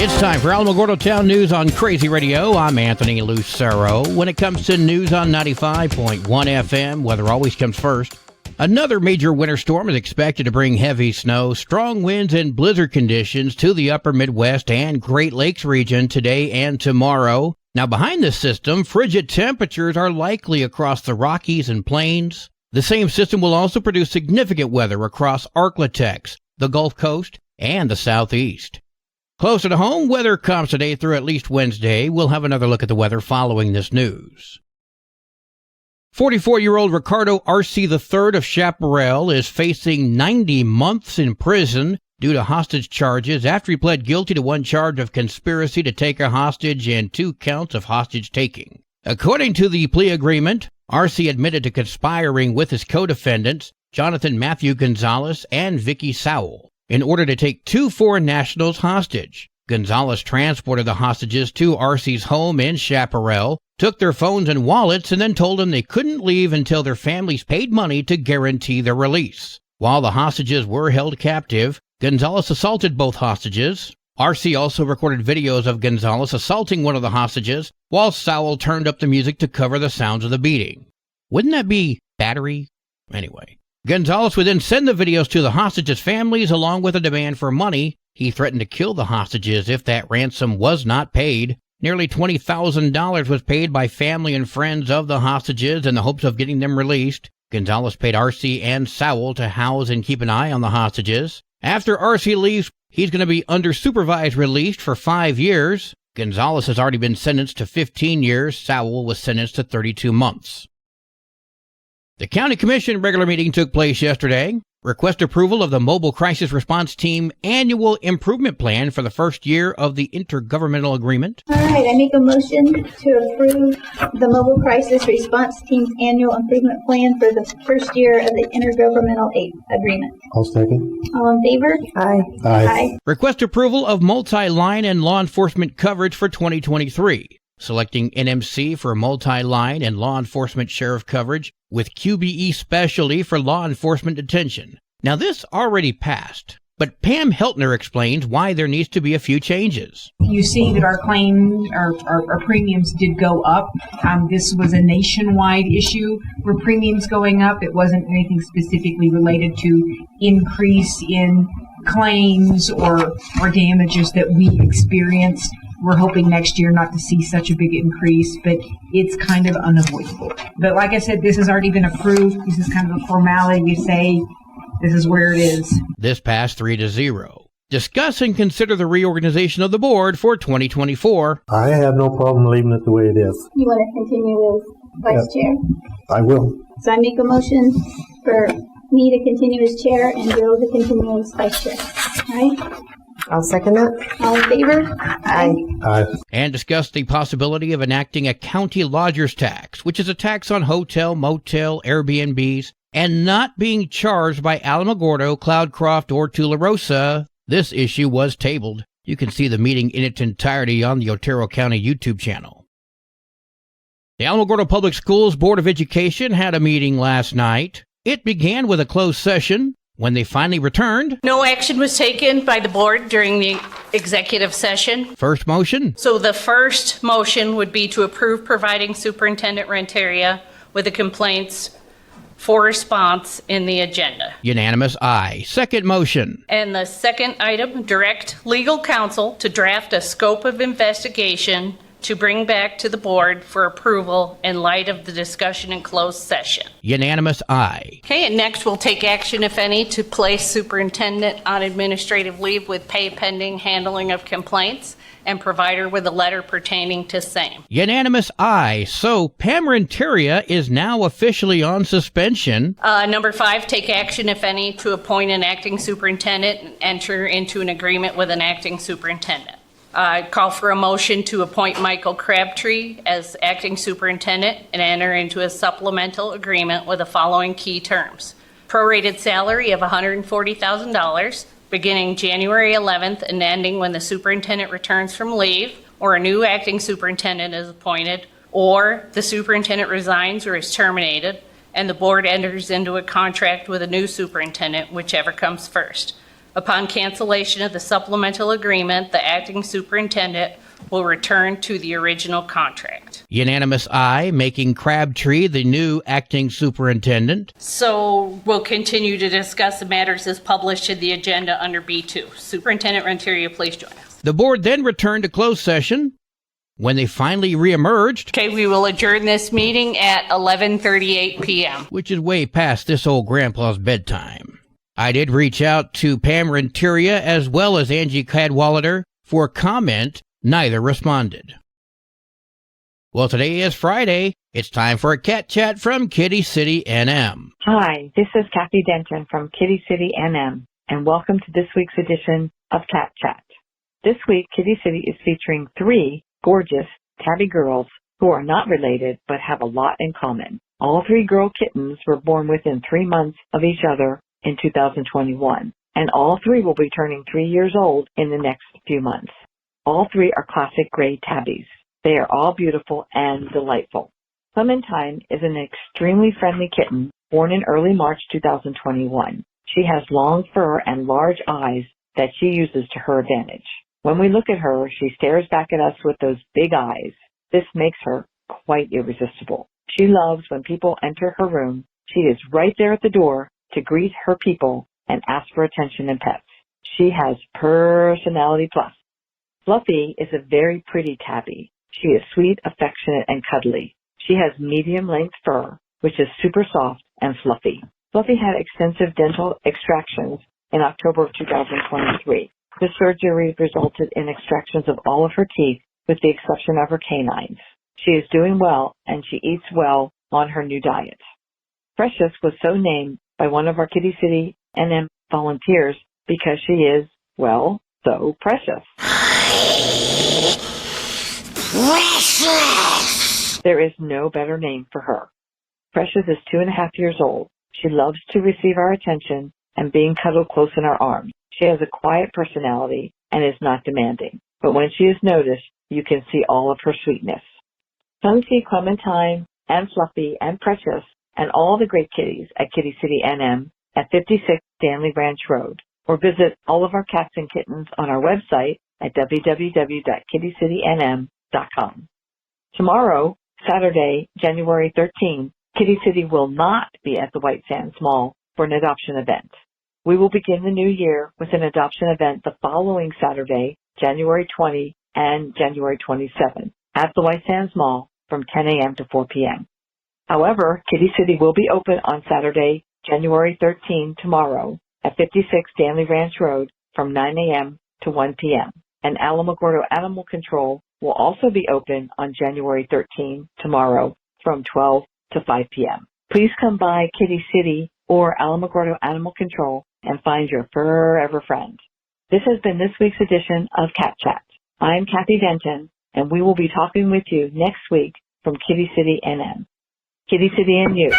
It's time for Alamogordo Town News on Crazy Radio. I'm Anthony Lucero. When it comes to news on 95.1 FM, weather always comes first. Another major winter storm is expected to bring heavy snow, strong winds, and blizzard conditions to the upper Midwest and Great Lakes region today and tomorrow. Now, behind this system, frigid temperatures are likely across the Rockies and Plains. The same system will also produce significant weather across Arklatex, the Gulf Coast, and the Southeast. Closer to home, weather comes today through at least Wednesday. We'll have another look at the weather following this news. 44-year-old Ricardo R.C. III of Chaparral is facing 90 months in prison due to hostage charges after he pled guilty to one charge of conspiracy to take a hostage and 2 counts of hostage taking. According to the plea agreement, R.C. admitted to conspiring with his co-defendants, Jonathan Matthew Gonzalez and Vicky Sowell, in order to take 2 foreign nationals hostage. Gonzalez transported the hostages to R.C.'s home in Chaparral, took their phones and wallets, and then told them they couldn't leave until their families paid money to guarantee their release. While the hostages were held captive, Gonzalez assaulted both hostages. R.C. also recorded videos of Gonzalez assaulting one of the hostages, while Sowell turned up the music to cover the sounds of the beating. Wouldn't that be battery? Anyway. Gonzalez would then send the videos to the hostages' families along with a demand for money. He threatened to kill the hostages if that ransom was not paid. Nearly $20,000 was paid by family and friends of the hostages in the hopes of getting them released. Gonzalez paid R.C. and Sowell to house and keep an eye on the hostages. After R.C. leaves, he's going to be under supervised released for 5 years. Gonzalez has already been sentenced to 15 years. Sowell was sentenced to 32 months. The County Commission regular meeting took place yesterday. Request approval of the Mobile Crisis Response Team Annual Improvement Plan for the first year of the Intergovernmental Agreement. All right, I make a motion to approve the Mobile Crisis Response Team's Annual Improvement Plan for the first year of the Intergovernmental Agreement. I'll second. All in favor? Aye. Aye. Request approval of multi-line and law enforcement coverage for 2023. Selecting NMC for multi-line and law enforcement sheriff coverage with QBE specialty for law enforcement detention. Now this already passed, but Pam Heltner explains why there needs to be a few changes. You see that our claims, our premiums did go up. This was a nationwide issue where premiums going up. It wasn't anything specifically related to increase in claims or damages that we experienced. We're hoping next year not to see such a big increase, but it's kind of unavoidable. But like I said, this has already been approved. This is kind of a formality. You say this is where it is. This passed 3-0. Discuss and consider the reorganization of the board for 2024. I have no problem leaving it the way it is. You want to continue as vice chair? I will. So I make a motion for me to continue as chair and Bill to continue as vice chair. All right? I'll second that. All in favor? Aye. Aye. And discuss the possibility of enacting a county lodger's tax, which is a tax on hotel, motel, Airbnbs, and not being charged by Alamogordo, Cloudcroft, or Tularosa. This issue was tabled. You can see the meeting in its entirety on the Otero County YouTube channel. The Alamogordo Public Schools Board of Education had a meeting last night. It began with a closed session. When they finally returned, no action was taken by the board during the executive session. First motion. So the first motion would be to approve providing Superintendent Renteria with the complaints for response in the agenda. Unanimous aye. Second motion. And the second item, direct legal counsel to draft a scope of investigation to bring back to the board for approval in light of the discussion in closed session. Unanimous aye. Okay, and next we'll take action, if any, to place superintendent on administrative leave with pay pending handling of complaints and provide her with a letter pertaining to same. Unanimous aye. So Pam Renteria is now officially on suspension. Number 5, take action, if any, to appoint an acting superintendent and enter into an agreement with an acting superintendent. Call for a motion to appoint Michael Crabtree as acting superintendent and enter into a supplemental agreement with the following key terms. Prorated salary of $140,000 beginning January 11th and ending when the superintendent returns from leave or a new acting superintendent is appointed, or the superintendent resigns or is terminated and the board enters into a contract with a new superintendent, whichever comes first. Upon cancellation of the supplemental agreement, the acting superintendent will return to the original contract. Unanimous aye, making Crabtree the new acting superintendent. So we'll continue to discuss the matters as published in the agenda under B2. Superintendent Renteria, please join us. The board then returned to closed session. When they finally reemerged, Okay, we will adjourn this meeting at 11:38 p.m. which is way past this old grandpa's bedtime. I did reach out to Pam Renteria as well as Angie Cadwallader for comment. Neither responded. Well, today is Friday. It's time for a cat chat from Kitty City, NM. Hi, this is Kathy Denton from Kitty City, NM, and welcome to this week's edition of Cat Chat. This week, Kitty City is featuring 3 gorgeous tabby girls who are not related but have a lot in common. All 3 girl kittens were born within 3 months of each other in 2021, and all 3 will be turning 3 years old in the next few months. All 3 are classic gray tabbies. They are all beautiful and delightful. Clementine is an extremely friendly kitten born in early March 2021. She has long fur and large eyes that she uses to her advantage. When we look at her, she stares back at us with those big eyes. This makes her quite irresistible. She loves when people enter her room. She is right there at the door to greet her people and ask for attention and pets. She has personality plus. Fluffy is a very pretty tabby. She is sweet, affectionate, and cuddly. She has medium-length fur, which is super soft and fluffy. Fluffy had extensive dental extractions in October of 2023. This surgery resulted in extractions of all of her teeth, with the exception of her canines. She is doing well, and she eats well on her new diet. Precious was so named by one of our Kitty City NM volunteers because she is, well, so precious. Precious! There is no better name for her. Precious is 2.5 years old. She loves to receive our attention and being cuddled close in our arms. She has a quiet personality and is not demanding. But when she is noticed, you can see all of her sweetness. Come see Clementine and Fluffy and Precious and all the great kitties at Kitty City NM at 56 Stanley Ranch Road, or visit all of our cats and kittens on our website at www.kittycitynm.com. Tomorrow, Saturday, January 13, Kitty City will not be at the White Sands Mall for an adoption event. We will begin the new year with an adoption event the following Saturday, January 20 and January 27 at the White Sands Mall from 10 a.m. to 4 p.m. However, Kitty City will be open on Saturday, January 13, tomorrow, at 56 Stanley Ranch Road from 9 a.m. to 1 p.m. And Alamogordo Animal Control will also be open on January 13, tomorrow, from 12 to 5 p.m. Please come by Kitty City or Alamogordo Animal Control and find your forever friend. This has been this week's edition of Cat Chat. I'm Kathy Denton, and we will be talking with you next week from Kitty City NM. Kitty City and you,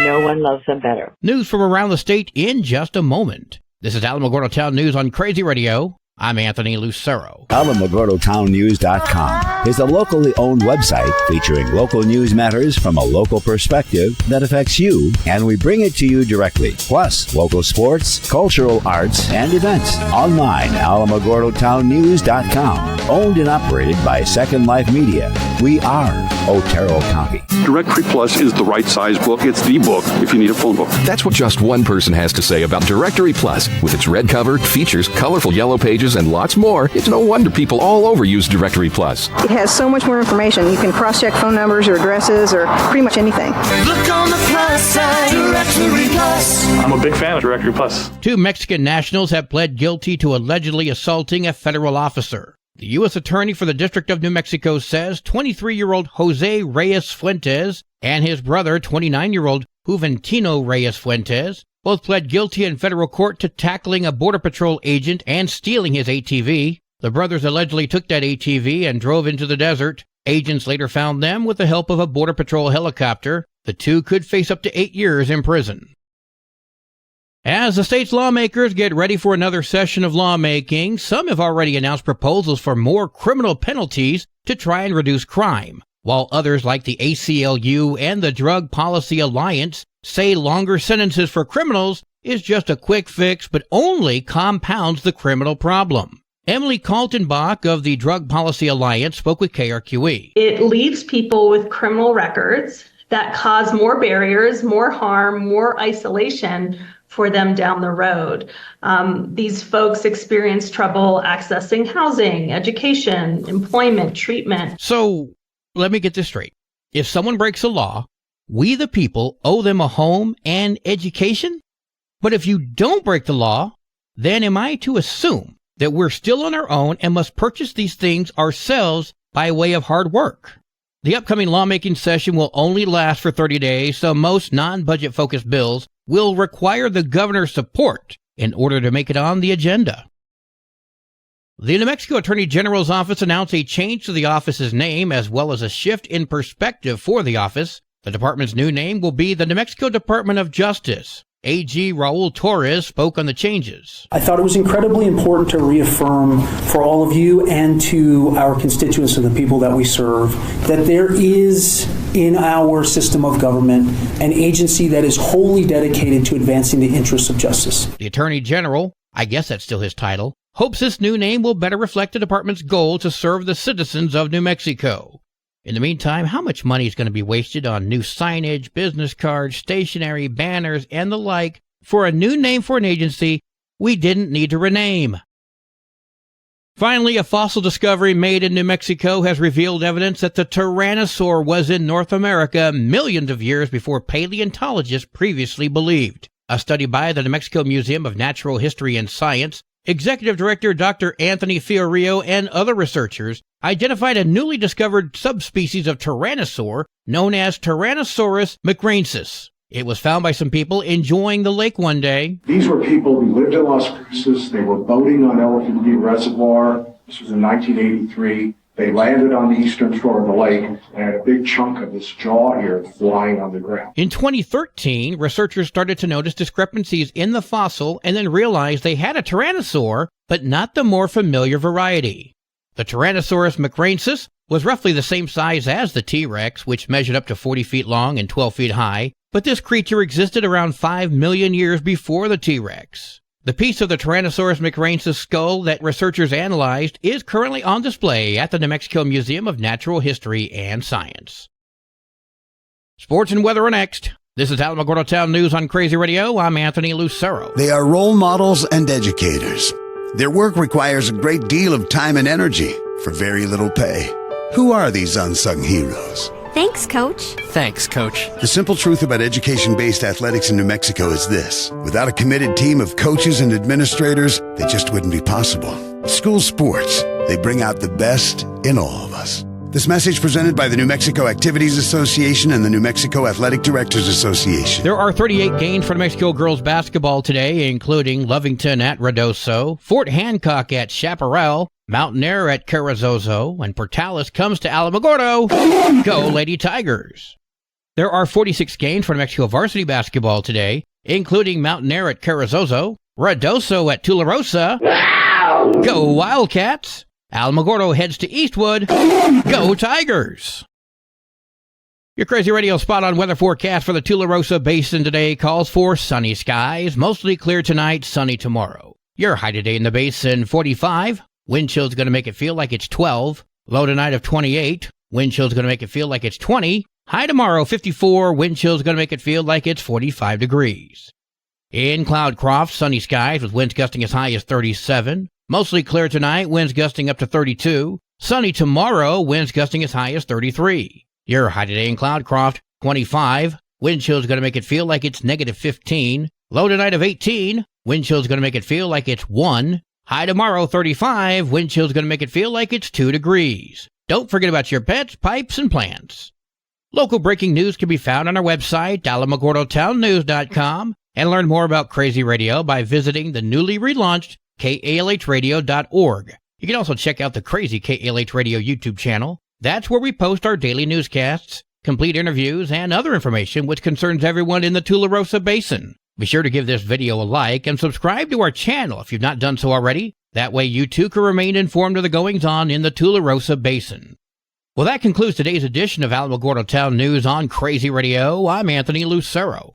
no one loves them better. News from around the state in just a moment. This is Alamogordo Town News on Crazy Radio. I'm Anthony Lucero. AlamogordoTownNews.com is a locally owned website featuring local news matters from a local perspective that affects you, and we bring it to you directly. Plus, local sports, cultural arts, and events. Online, AlamogordoTownNews.com. Owned and operated by Second Life Media. We are Otero County. Directory Plus is the right size book. It's the book if you need a phone book. That's what just one person has to say about Directory Plus. With its red cover, features, colorful yellow pages, and lots more, it's no wonder people all over use Directory Plus. It has so much more information. You can cross-check phone numbers or addresses or pretty much anything. Look on the plus side, Directory Plus. I'm a big fan of Directory Plus. 2 Mexican nationals have pled guilty to allegedly assaulting a federal officer. The U.S. Attorney for the District of New Mexico says 23-year-old Jose Reyes Fuentes and his brother, 29-year-old Juventino Reyes Fuentes, both pled guilty in federal court to tackling a Border Patrol agent and stealing his ATV. The brothers allegedly took that ATV and drove into the desert. Agents later found them with the help of a Border Patrol helicopter. The 2 could face up to 8 years in prison. As the state's lawmakers get ready for another session of lawmaking, some have already announced proposals for more criminal penalties to try and reduce crime, while others like the ACLU and the Drug Policy Alliance say longer sentences for criminals is just a quick fix, but only compounds the criminal problem. Emily Kaltenbach of the Drug Policy Alliance spoke with KRQE. It leaves people with criminal records that cause more barriers, more harm, more isolation for them down the road. These folks experience trouble accessing housing, education, employment, treatment. So let me get this straight. If someone breaks a law, we the people owe them a home and education? But if you don't break the law, then am I to assume that we're still on our own and must purchase these things ourselves by way of hard work? The upcoming lawmaking session will only last for 30 days, so most non-budget focused bills will require the governor's support in order to make it on the agenda. The New Mexico Attorney General's office announced a change to the office's name as well as a shift in perspective for the office. The department's new name will be the New Mexico Department of Justice. AG Raul Torres spoke on the changes. I thought it was incredibly important to reaffirm for all of you and to our constituents and the people that we serve that there is in our system of government an agency that is wholly dedicated to advancing the interests of justice. The Attorney General, I guess that's still his title, hopes this new name will better reflect the department's goal to serve the citizens of New Mexico. In the meantime, how much money is going to be wasted on new signage, business cards, stationery, banners, and the like for a new name for an agency we didn't need to rename? Finally, a fossil discovery made in New Mexico has revealed evidence that the tyrannosaur was in North America millions of years before paleontologists previously believed. A study by the New Mexico Museum of Natural History and Science, Executive Director Dr. Anthony Fiorillo and other researchers identified a newly discovered subspecies of tyrannosaur known as Tyrannosaurus mcraensis. It was found by some people enjoying the lake one day. These were people who lived in Las Cruces. They were boating on Elephant Butte Reservoir. This was in 1983. They landed on the eastern shore of the lake and had a big chunk of this jaw here flying on the ground. In 2013, researchers started to notice discrepancies in the fossil and then realized they had a tyrannosaur, but not the more familiar variety. The Tyrannosaurus mcraensis was roughly the same size as the T-Rex, which measured up to 40 feet long and 12 feet high, but this creature existed around 5 million years before the T-Rex. The piece of the Tyrannosaurus mcraensis skull that researchers analyzed is currently on display at the New Mexico Museum of Natural History and Science. Sports and weather are next. This is Alamogordo Town News on Crazy Radio. I'm Anthony Lucero. They are role models and educators. Their work requires a great deal of time and energy for very little pay. Who are these unsung heroes? Thanks, Coach. Thanks, Coach. The simple truth about education-based athletics in New Mexico is this. Without a committed team of coaches and administrators, they just wouldn't be possible. School sports, they bring out the best in all of us. This message presented by the New Mexico Activities Association and the New Mexico Athletic Directors Association. There are 38 games for New Mexico girls basketball today, including Lovington at Ruidoso, Fort Hancock at Chaparral, Mountain Air at Carrizozo, and Portales comes to Alamogordo. Go Lady Tigers! There are 46 games for New Mexico varsity basketball today, including Mountain Air at Carrizozo, Ruidoso at Tularosa. Wow! Go Wildcats! Alamogordo heads to Eastwood. Go Tigers! Your Crazy Radio spot-on weather forecast for the Tularosa Basin today calls for sunny skies, mostly clear tonight, sunny tomorrow. Your high today in the basin, 45. Wind chill's going to make it feel like it's 12. Low tonight of 28. Wind chill's going to make it feel like it's 20. High tomorrow, 54. Wind chill's going to make it feel like it's 45 degrees. In Cloudcroft, sunny skies with winds gusting as high as 37. Mostly clear tonight, winds gusting up to 32. Sunny tomorrow, winds gusting as high as 33. Your high today in Cloudcroft, 25. Wind chill's going to make it feel like it's negative 15. Low tonight of 18. Wind chill's going to make it feel like it's 1. High tomorrow, 35. Wind chill's going to make it feel like it's 2 degrees. Don't forget about your pets, pipes, and plants. Local breaking news can be found on our website, alamogordotownnews.com, and learn more about Crazy Radio by visiting the newly relaunched KALHradio.org. You can also check out the Crazy KALH Radio YouTube channel. That's where we post our daily newscasts, complete interviews, and other information which concerns everyone in the Tularosa Basin. Be sure to give this video a like and subscribe to our channel if you've not done so already. That way you too can remain informed of the goings-on in the Tularosa Basin. Well, that concludes today's edition of Alamogordo Town News on Crazy Radio. I'm Anthony Lucero.